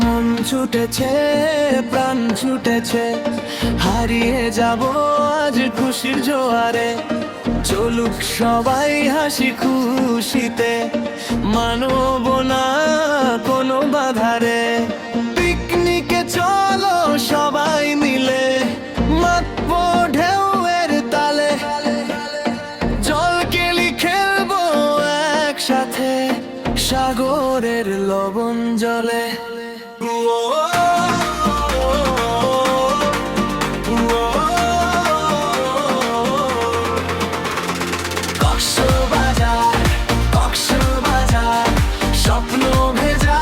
মন ছুটেছে, প্রাণ ছুটেছে, হারিয়ে যাব আজ খুশির জোয়ারে। চলুক সবাই হাসি খুশিতে, মানব না কোনো বাধারে। পিকনিকে চলো সবাই মিলে, মাতবো ঢেউয়ের তালে, জল কেলি খেলবো একসাথে সাগরের লবণ জলে। কক্সবাজার, কক্সবাজার, স্বপ্ন ভেজা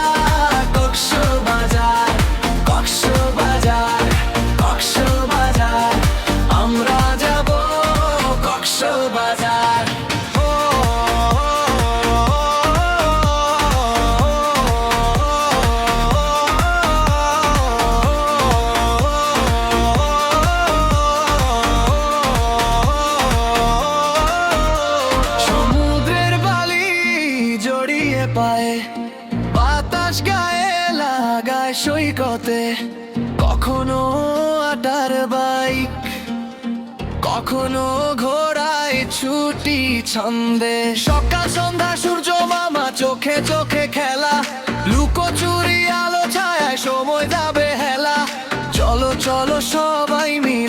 কক্সবাজার, কক্সবাজার, কক্সবাজার, আমরা যাব কক্সবাজার। পায়ে বাতাস গায়ে লাগায় সৈকতে, কখনো আটার বাইক, কখনো ঘোড়ায় ছুটি ছন্দে। সকাল সন্ধ্যা সূর্য মামা চোখে চোখে খেলা, লুকোচুরি আলো ছায়ায় সময় যাবে হেলা। চলো চলো সবাই মিলে